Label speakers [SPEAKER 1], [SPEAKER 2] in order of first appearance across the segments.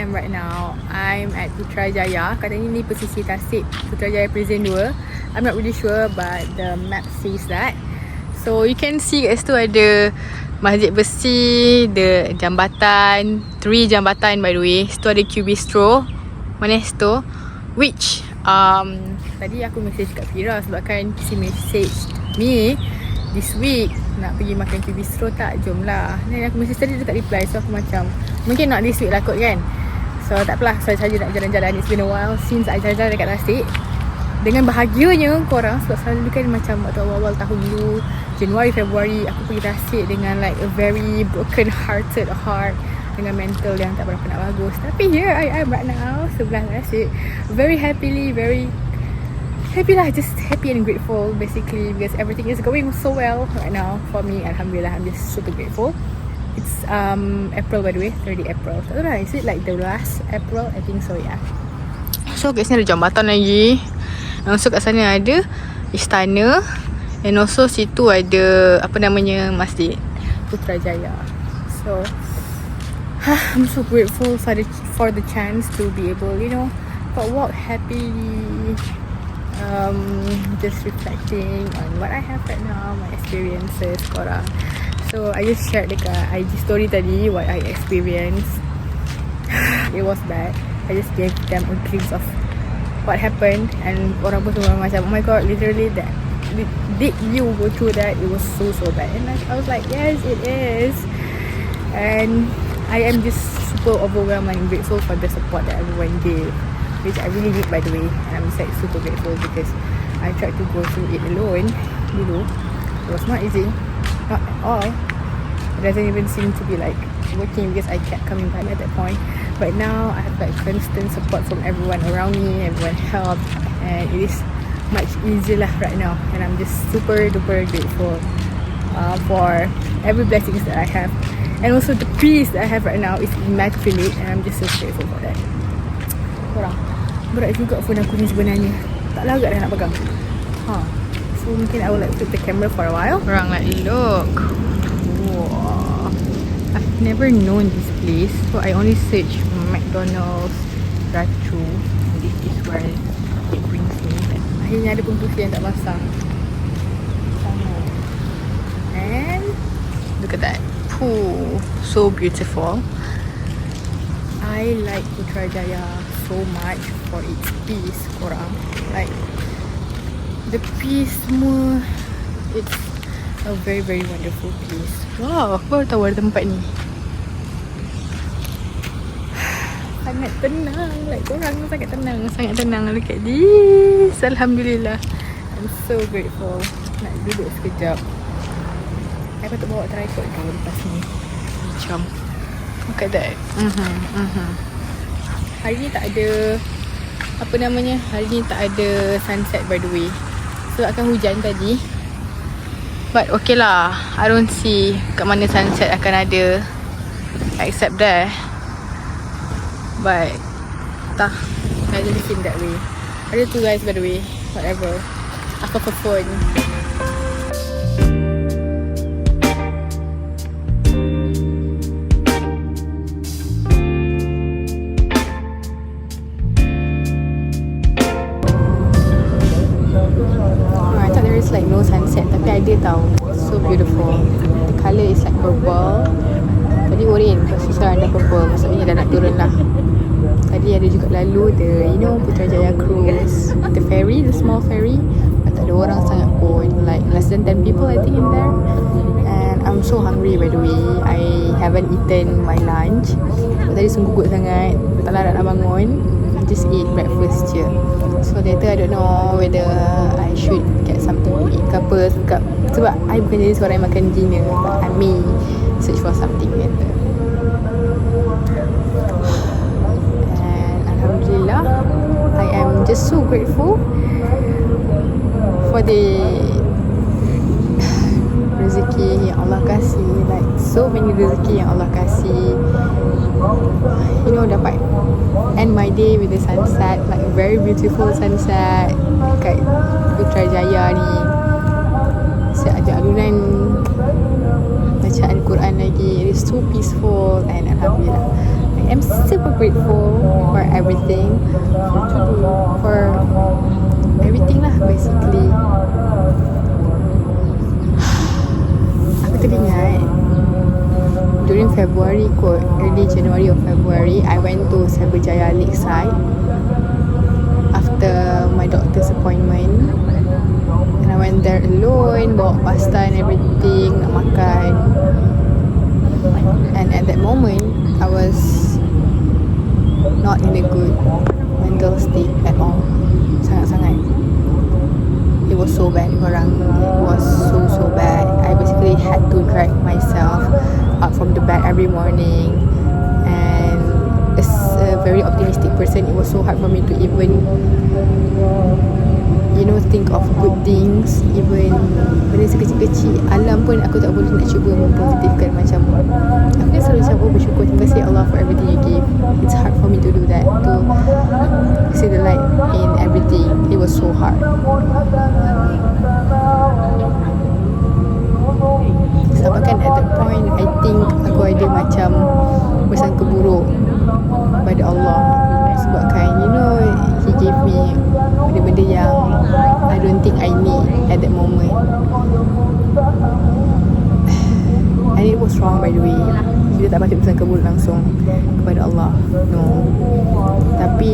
[SPEAKER 1] am right now, I'm at Putrajaya. Katanya ni pesisir Tasik, Putrajaya Prison 2. I'm not really sure, but the map says that. So you can see kat situ ada masjid besi, the jambatan, 3 jambatan by the way. Situ ada Q Bistro. Mana situ? Which tadi aku message kat Fira sebabkan she message me this week nak pergi makan Q Bistro tak? Jom lah. Dan aku message tadi dia tak reply. So aku macam mungkin not this week lah kot kan. So tak apalah, so saja nak jalan-jalan. It's been a while since I jalan-jalan dekat Tasik. Dengan bahagianya korang, sebab selalu kan macam waktu awal-awal tahun dulu, Januari, Februari, aku pergi Tasik dengan like a very broken hearted heart, dengan mental yang tak berapa nak bagus. Tapi here I am right now, sebelah Tasik, very happily, very happy lah, just happy and grateful basically, because everything is going so well right now for me. Alhamdulillah, I'm just super grateful. It's April by the way, 30 April. Tak tahu lah, is it like the last April? I think so, yeah. So kat sini ada jambatan lagi. Also kat sana ada istana. And also situ ada apa namanya, masjid Putrajaya. So I'm so grateful for the chance to be able, you know, to walk happily, just reflecting on what I have right now, my experiences korang. So I just shared dekat IG story tadi what I experienced. It was bad. I just gave them a glimpse of what happened, and orang pun semua macam, oh my god, literally that, did you go through that? It was so bad. And I was like, yes it is. And I am just super overwhelmed and grateful for the support that everyone gave, which I really need by the way. And I'm just like super grateful because I tried to go through it alone dulu. It was not easy, not at all. It doesn't even seem to be like working because I kept coming back at that point. But now I have like constant support from everyone around me, everyone helped, and it is much easier lah right now. And I'm just super duper grateful for every blessings that I have, and also the peace that I have right now is immaculate, and I'm just so grateful for that. Korang, berat juga phone aku ni sebenarnya, tak larat dah nak pegang. So mungkin I will like put the camera for a while. Korang like look. Wow, I've never known this place, so I only search McDonald's drive-thru. This is where it brings me. Akhirnya ada pun kursi yang tak basah. And look at that pool, so beautiful. I like Putrajaya so much for its peace korang. Like the peace semua, it's a very wonderful place. Wow, aku baru tahu ada tempat ni. Sangat tenang, like korang sangat tenang look at this. Alhamdulillah, I'm so grateful. Nak duduk sekejap. I patut bawa tripod ke lepas ni. Macam look at that. Hari ni tak ada apa namanya, hari ni tak ada sunset by the way, sebab akan hujan tadi. But okay lah, I don't see kat mana sunset akan ada except there. But tak, I don't seem that way. Ada tu guys by the way, whatever, aku ke phone. I thought there is like no sunset, tapi ada tau. So beautiful. The colour is like purple. Tadi orange, lepas tu sekarang dah purple. Maksudnya dah nak turun lah. Tadi ada juga lalu the, you know, Putrajaya cruise, the ferry, the small ferry. Tak ada orang sangat pun, like less than 10 people I think in there. And I'm so hungry by the way. I haven't eaten my lunch. Tadi sungguh gut sangat, tak larat nak bangun. Just eat breakfast je. So later I don't know whether I should get something to eat ke apa. Sebab I bukan jadi seorang yang makan dinner, I may search for something later. And Alhamdulillah, I am just so grateful for the rezeki yang Allah kasih. Like so many rezeki yang Allah kasih. You know, dapat end my day with the sunset, like a very beautiful sunset dekat Putrajaya ni. Saya ajak alunan bacaan Quran lagi. It is so peaceful, and Alhamdulillah I am super grateful for everything, for everything lah basically. Aku teringat during February kot, early January or February, I went to Cyberjaya Lakeside after my doctor's appointment, and I went there alone, bawa pasta and everything, nak makan. And at that moment I was not in a good mental state at all. Sangat-sangat. It was so bad, korang. It was so bad. I basically had to drag myself up from the bed every morning, and as a very optimistic person, it was so hard for me to even think of good things. Even benda sekecil-kecil alam pun aku tak boleh nak cuba mempositifkan. Macam aku kan selalu cakap, bersyukur, terima kasih Allah for everything you give. It's hard for me to do that, to see the light in everything. It was so hard. Sebab kan at that point I think aku ada macam bersangka buruk pada Allah. Sebab kan He gave me benda-benda yang I don't think I need at that moment. And it was wrong, by the way. Kita tak patut bersangka buruk langsung kepada Allah. No. Tapi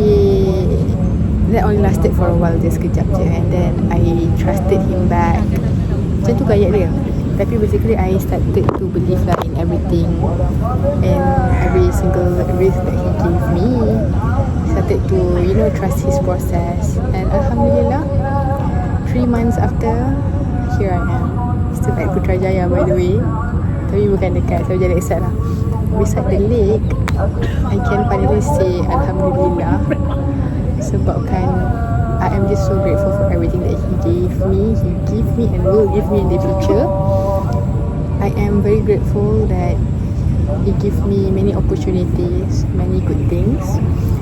[SPEAKER 1] that only lasted for a while, just sekejap je. And then I trusted Him back. Macam tu gaya dia. Tapi basically I started to believe lah in everything, and every single risk that He gave me. Started to trust His process, and Alhamdulillah 3 months after, here I am, still at Putrajaya, by the way. Tapi bukan dekat Cyberjaya Lakeside lah, beside the lake. I can finally say Alhamdulillah, sebabkan I am just so grateful for everything that He gave me, and will give me in the future. I am very grateful that He gave me many opportunities, many good things.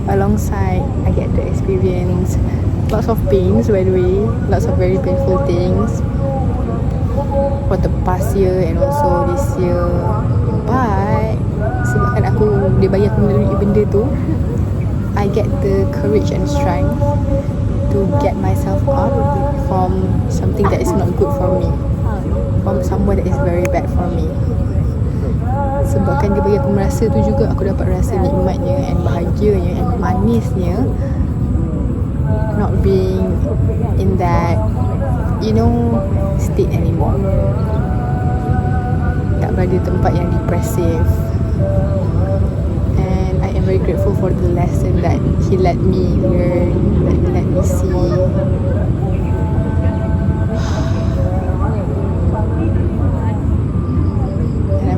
[SPEAKER 1] Alongside, I get to experience lots of pains, by the way, lots of very painful things for the past year and also this year. But sebabkan dia bagi aku melalui benda tu, I get the courage and strength to get myself up from something that is not good for me, from someone that is very bad for me. Sebabkan dia bagi aku merasa tu juga, aku dapat rasa nikmatnya and bahagianya and manisnya not being in that state anymore. Tak berada tempat yang depressive. And I am very grateful for the lesson that He let me learn, that He let me see.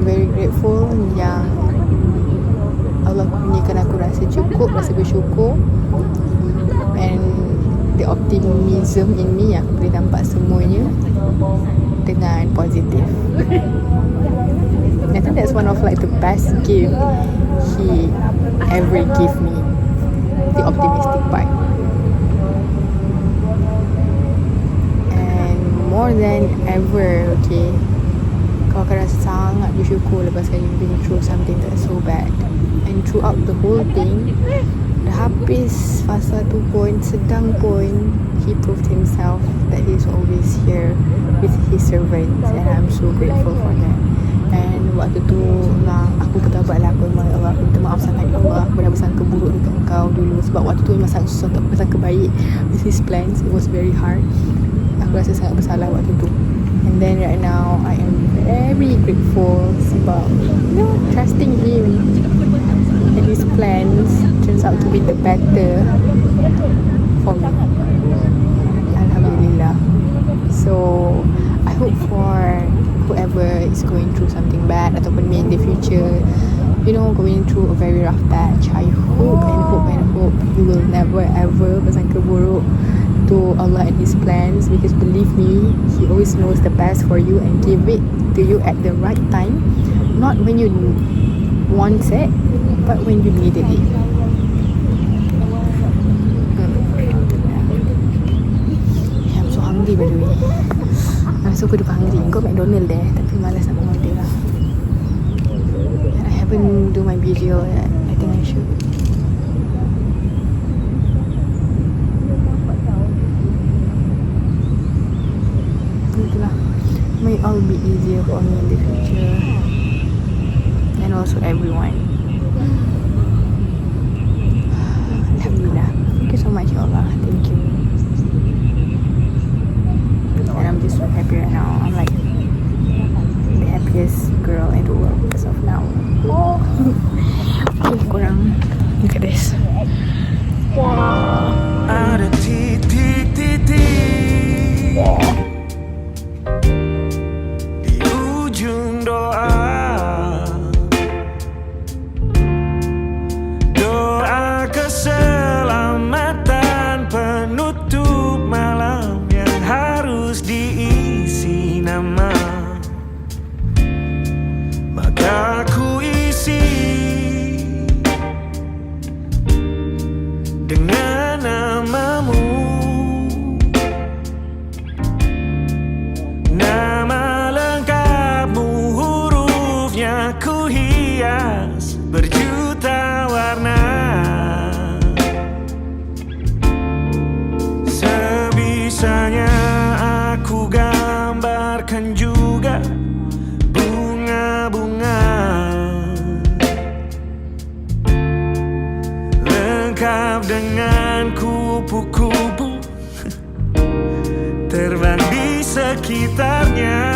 [SPEAKER 1] Very grateful yang Allah kurniakan aku rasa cukup, rasa bersyukur, and the optimism in me, aku boleh nampak semuanya dengan positif. I think that's one of the best gift He ever gave me, the optimistic part. And more than ever, okay, kau akan rasa sangat bersyukur lepas kali been through something that's so bad. And throughout the whole thing, dah habis fasa tu pun, sedang pun, He proved Himself that He's always here with His servants, and I'm so grateful for that. And waktu tu aku bertawabat lah, aku ya Allah, aku minta maaf sangat ya Allah, aku dah bersangka buruk dekat Engkau dulu. Sebab waktu tu memang sangat susah untuk bersangka baik with His plans. It was very hard. Aku rasa sangat bersalah waktu tu. And then right now I am very grateful sebab trusting Him, and His plans turns out to be the better for me. Alhamdulillah. So I hope for whoever is going through something bad, ataupun me in the future, going through a very rough patch, I hope you will never ever bersangka buruk to Allah and His plans, because believe me, He always knows the best for you and give it to you at the right time, not when you want it, but when you needed it. I'm so hungry, by the way. I'm so good hungry. Got McDonald's there, tapi malas nak order lah. And I haven't do my video yet. I think I Malaysia. Itulah, may all be easier for me in the future and also everyone. Alhamdulillah. Thank you so much, ya Allah. Thank you. And I'm just so happy right now. I'm like the happiest girl in the world as of now. Oh, kurang. Look at this. Wow.
[SPEAKER 2] Ada titik-titik di ujung doa, doa keselamatan penutup malam yang harus diisi nama. Maka ku isi dengan namamu, nama lengkapmu, hurufnya ku hias berjuta warna. Sebisanya aku gambarkan juga bunga-bunga lengkap dengan kupu-kupu terbang di sekitarnya.